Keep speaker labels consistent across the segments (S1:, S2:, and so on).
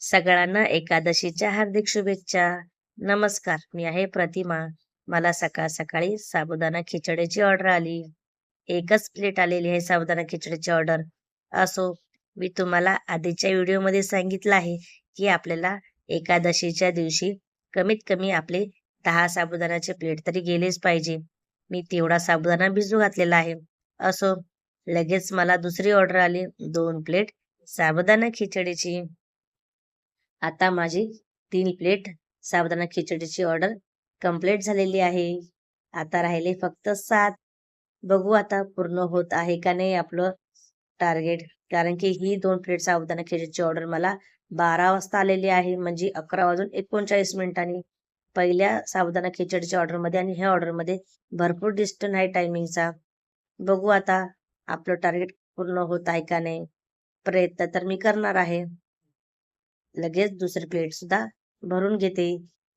S1: सगळ्यांना एकादशीच्या हार्दिक शुभेच्छा. नमस्कार, मी आहे प्रतिमा. मला सकाळ सकाळी साबुदाणा खिचडीची ऑर्डर आली. एकच प्लेट आलेली आहे साबुदाणा खिचडीची ऑर्डर. असो, मी तुम्हाला आधीच्या व्हिडिओमध्ये सांगितलं आहे की आपल्याला एकादशीच्या दिवशी कमीत कमी आपले 10 साबुदाण्याचे प्लेट तरी गेलेच पाहिजे. मी तेवढा साबुदाणा भिजू घातलेला आहे. असो, लगेच मला दुसरी ऑर्डर आली 2 प्लेट साबुदाणा खिचडीची. आता माझी 3 प्लेट साबुदाणा खिचडीची ऑर्डर कंप्लीट झालेली आहे. आता राहिले फक्त 7. बघू आता पूर्ण होत आहे का नाही आपलं टार्गेट. कारण की ही 2 प्लेट साबुदाणा खिचडीची ऑर्डर मला 12 वाजता आलेली आहे, म्हणजे 11 वाजून 39 मिनिटांनी. पहिल्या साबुदाणा खिचडीच्या ऑर्डरमध्ये आणि ह्या ऑर्डरमध्ये भरपूर डिस्टन्स आहे टायमिंगचा. बघू आता आपलं टार्गेट पूर्ण होत आहे का नाही. प्रयत्न तर मी करणार आहे. लगेच दुसरी प्लेट सुद्धा भरून घेते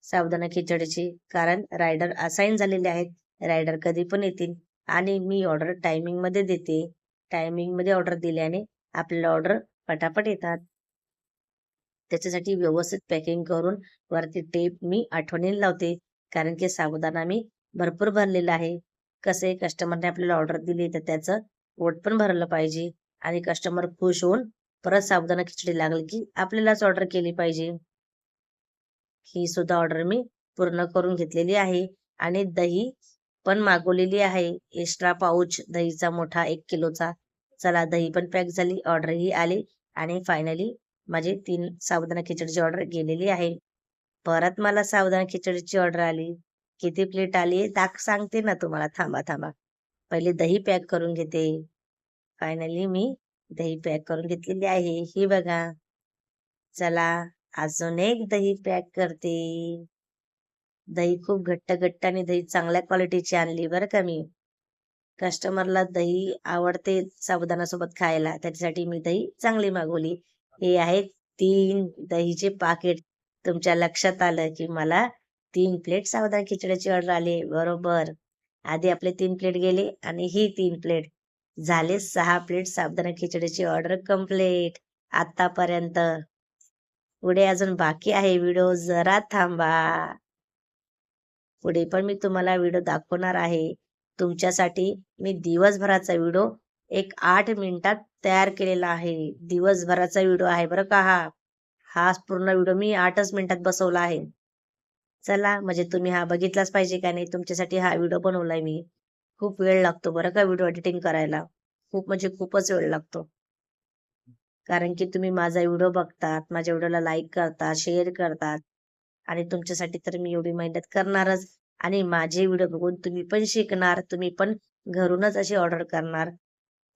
S1: साबुदाणा खिचडीची, कारण रायडर असाइन झालेले आहेत. रायडर कधी पण येतील आणि मी ऑर्डर टायमिंग मध्ये देते. टायमिंग मध्ये ऑर्डर दिल्याने आपल्याला ऑर्डर पटापट येतात. त्याच्यासाठी व्यवस्थित पॅकिंग करून वरती टेप मी आठवणीने लावते, कारण की साबुदाणा मी भरपूर भरलेला आहे. कसे कस्टमरने आपल्याला ऑर्डर दिली तर त्याचं पोट पण भरलं पाहिजे आणि कस्टमर खुश होऊन परत साबुदाणा खिचडी लागली की आपल्यालाच ऑर्डर केली पाहिजे. ही सुद्धा ऑर्डर मी पूर्ण करून घेतलेली आहे आणि दही पण मागवलेली आहे. एक्स्ट्रा पाऊच दहीचा मोठा 1 किलोचा. चला, दही पण पॅक झाली, ऑर्डर ही आली आणि फायनली माझी 3 साबुदाणा खिचडीची ऑर्डर गेलेली आहे. परत मला साबुदाणा खिचडीची ऑर्डर आली. किती प्लेट आली सांगते ना तुम्हाला. थांबा थांबा, पहिले दही पॅक करून घेते. फायनली मी दही पॅक करून घेतलेली आहे, ही बघा. चला, अजून एक दही पॅक करते. दही खूप घट्ट घट्ट आणि दही चांगल्या क्वालिटीची आणली बरं का मी. कस्टमरला दही आवडते साबुदाणा सोबत खायला, त्याच्यासाठी मी दही चांगली मागवली. हे आहे 3 दहीचे पाकिट. तुमच्या लक्षात आलं की मला 3 प्लेट साबुदाणा खिचडीची ऑर्डर आली बरोबर. आधी आपले 3 प्लेट गेले आणि ही 3 प्लेट झाले. 6 प्लेट साबुदाणा खिचडीची ऑर्डर कंप्लीट आतापर्यंत. पुढे अजून बाकी आहे व्हिडिओ, जरा थांबा. पुढे पण मी तुम्हाला व्हिडिओ दाखवणार आहे. तुमच्यासाठी मी दिवसभराचा व्हिडिओ एक 8 मिनिटात तयार केलेला आहे. दिवसभराचा व्हिडिओ आहे बरं का हा. हा पूर्ण व्हिडिओ मी 8च मिनिटात बसवला आहे. चला, म्हणजे तुम्ही हा बघितलाच पाहिजे का नाही. तुमच्यासाठी हा व्हिडिओ बनवलाय मी. खूप वेळ लागतो बरं का व्हिडिओ एडिटिंग करायला. खूप म्हणजे खूपच वेळ लागतो. कारण की तुम्ही माझा व्हिडिओ बघतात, माझ्या व्हिडिओला लाईक करतात, शेअर करतात आणि तुमच्यासाठी तर मी एवढी मेहनत करणारच. आणि माझे व्हिडिओ बघून तुम्ही पण शिकणार, तुम्ही पण घरूनच अशी ऑर्डर करणार.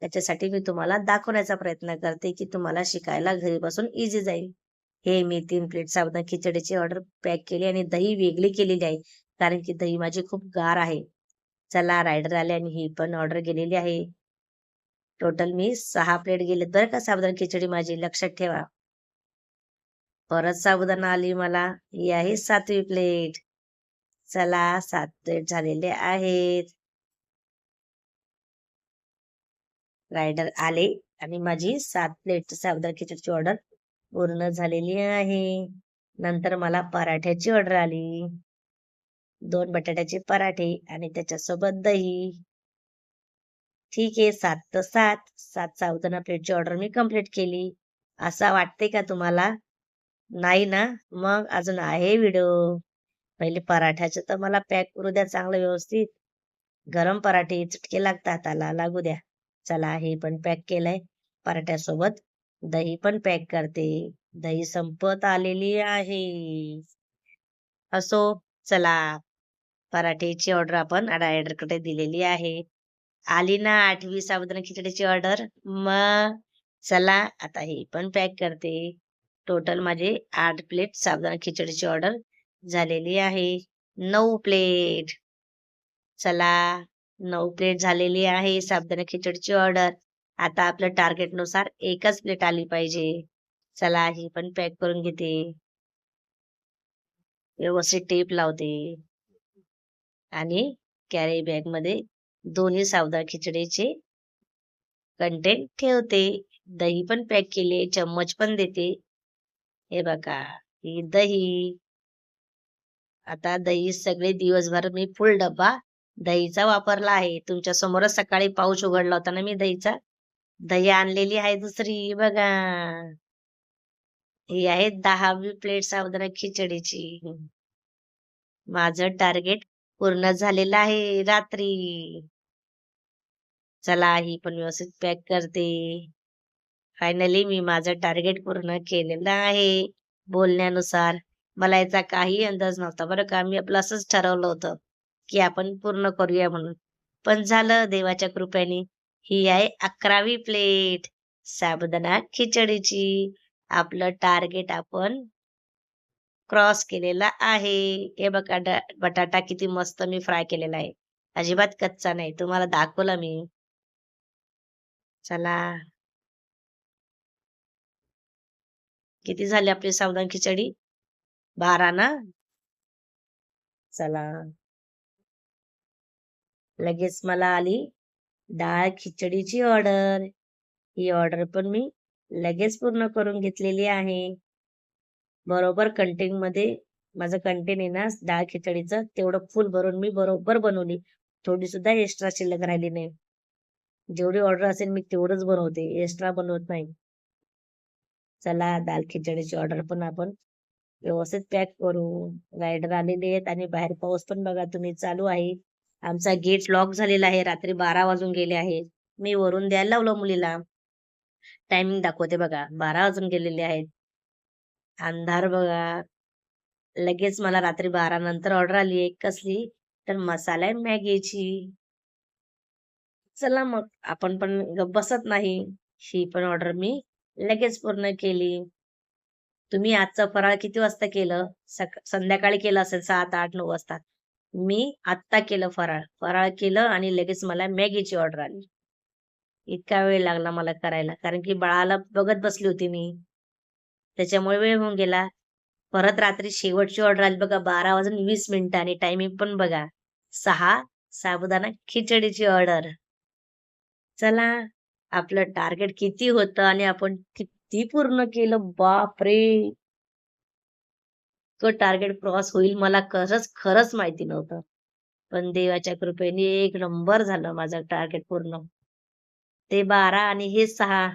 S1: त्याच्यासाठी मी तुम्हाला दाखवण्याचा प्रयत्न करते की तुम्हाला शिकायला घरी बसून इझी जाईल. हे मी 3 प्लेट साबुदाणा खिचडीची ऑर्डर पॅक केली आणि दही वेगळी केलेली आहे, कारण की दही माझी खूप गार आहे. चला, रायडर आले आणि ही पण ऑर्डर गेलेली आहे. टोटल मी 6 प्लेट गेलेत बरं का साबुदाणा खिचडी माझी, लक्षात ठेवा. परत साबुदाणा आली मला, ही आहे 7वी प्लेट. चला, 7 प्लेट झालेले आहेत. रायडर आले आणि माझी 7 प्लेट साबुदाणा खिचडीची ऑर्डर पूर्ण झालेली आहे. नंतर मला पराठ्याची ऑर्डर आली. 2 बटाट्याचे पराठे आणि त्याच्यासोबत दही. ठीक आहे, 7 तर 7 साबुदाणा प्लेटची ऑर्डर मी कंप्लीट केली. असं वाटते का तुम्हाला? नाही ना? मग अजून आहे व्हिडिओ. पहिले पराठ्याचं तर मला पॅक करू द्या चांगलं व्यवस्थित. गरम पराठे चटके लागतात हाताला, लागू द्या. चला, हे पण पॅक केलंय. पराठ्यासोबत दही पण पॅक करते. दही संपत आलेली आहे. असो, चला, पराठेची ऑर्डर आपण रायडरकडे दिलेली आहे. आली ना 8वी साबुदाणा खिचडीची ऑर्डर. मग चला, आता हे पण पॅक करते. टोटल माझे 8 प्लेट साबुदाणा खिचडीची ऑर्डर झालेली आहे. 9 प्लेट. चला, 9 प्लेट झालेली आहे साबुदाणा खिचडीची ऑर्डर. आता आपल्या टार्गेट नुसार एकच प्लेट आली पाहिजे. चला, ही पण पॅक करून घेते. व्यवस्थित टेप लावते आणि कॅरी बॅग मध्ये दोन्ही साबुदाणा खिचडीचे कंटेंट ठेवते. दही पण पॅक केले, चम्मच पण देते. हे बघा, ही दही. आता दही सगळे दिवसभर मी फुल डब्बा दहीचा वापरला आहे. तुमच्या समोरच सकाळी पाऊच उघडला होता ना मी दहीचा. दही आणलेली आहे दुसरी बघा. ही आहे 10वी प्लेट साबुदाणा खिचडीची. माझं टार्गेट पूर्ण झालेलं आहे रात्री. चला ही पण व्यवस्थित पॅक करते. फायनली मी माझं टार्गेट पूर्ण केलेलं आहे बोलण्यानुसार. मला याचा काही अंदाज नव्हता बरं का. मी आपलं असंच ठरवलं होतं की आपण पूर्ण करूया म्हणून. पण झालं देवाच्या कृपेने. ही आहे 11वी प्लेट साबुदाणा खिचडीची. आपलं टार्गेट आपण क्रॉस केलेला आहे. हे बघा बटाटा किती मस्त मी फ्राय केलेला आहे. अजिबात कच्चा नाही. तुम्हाला दाखवला मी. चला. किती झाली आपली साबुदाणा खिचडी? 12 ना? चला. लगेच मला आली डाळ खिचडीची ऑर्डर. ही ऑर्डर पण मी लगेच पूर्ण करून घेतलेली आहे. बरोबर मध्ये माझं कंटेन आहे ना डाळ खिचडीचं तेवढं फुल भरून मी बरोबर बनवली. थोडी सुद्धा एक्स्ट्रा शिल्लक राहिली नाही. जेवढी ऑर्डर असेल मी तेवढंच बनवते. एक्स्ट्रा बनवत नाही. चला दाल खिचडीची ऑर्डर पण आपण व्यवस्थित पॅक करू. रायडर आलेले आहेत आणि बाहेर पाऊस पण बघा तुम्ही चालू आहे. आमचा गेट लॉक झालेला आहे. रात्री 12 वाजून गेले आहेत. मी वरून द्यायला लावलं मुलीला. टायमिंग दाखवते बघा 12 वाजून गेलेले आहेत. अंधार बघा. लगेच मला रात्री 12 नंतर ऑर्डर आली आहे. कसली? तर मसाला मॅगीची. चला मग आपण पण गप्प बसत नाही. ही पण ऑर्डर मी लगेच पूर्ण केली. तुम्ही आजचा फराळ किती वाजता केलं? संध्याकाळी केलं असेल 7, 8, 9 वाजता. मी आत्ता केलं फराळ. फराळ केलं आणि लगेच मला मॅगीची ऑर्डर आली. इतका वेळ लागला मला करायला. कारण की बाळाला बघत बसली होती मी. त्याच्यामुळे वेळ होऊन गेला. परत रात्री शेवटची ऑर्डर आली बघा 12 वाजून 20 मिनिटं आणि टायमिंग पण बघा 6 साबुदाणा खिचडीची ऑर्डर. चला आपलं टार्गेट किती होतं आणि आपण किती पूर्ण केलं बापरे! तो टार्गेट क्रॉस होईल मला खरंच माहिती नव्हतं. पण देवाच्या कृपेने एक नंबर झालं माझं टार्गेट पूर्ण. ते 12 आणि हे 6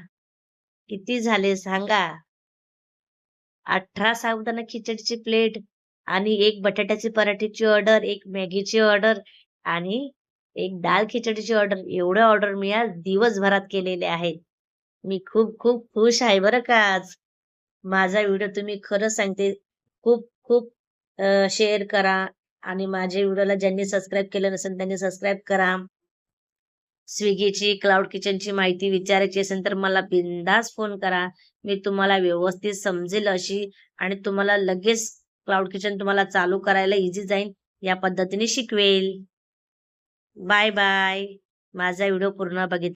S1: किती झाले सांगा? 18 साबुदाणा खिचडीची प्लेट आणि एक बटाट्याची पराठ्याची ऑर्डर, एक मॅगीची ऑर्डर आणि एक दाल खिचडीची ऑर्डर. एवढ्या ऑर्डर मी आज दिवसभरात केलेल्या आहेत. मी खूप खूप खुश आहे बरं का आज. माझा व्हिडिओ तुम्ही खरं सांगते खूप खूप शेअर करा आणि माझ्या व्हिडिओला ज्यांनी सबस्क्राईब केलं नसेल त्यांनी सबस्क्राईब करा. स्विगीची, क्लाउड किचनची माहिती विचारायची असेल तर मला बिनधास्त फोन करा. मी तुम्हाला व्यवस्थित समजेल अशी आणि तुम्हाला लगेच क्लाउड किचन तुम्हाला चालू करायला इझी जाईल या पद्धतीने शिकवेल. Bye bye. माझा व्हिडिओ पूर्ण बघितला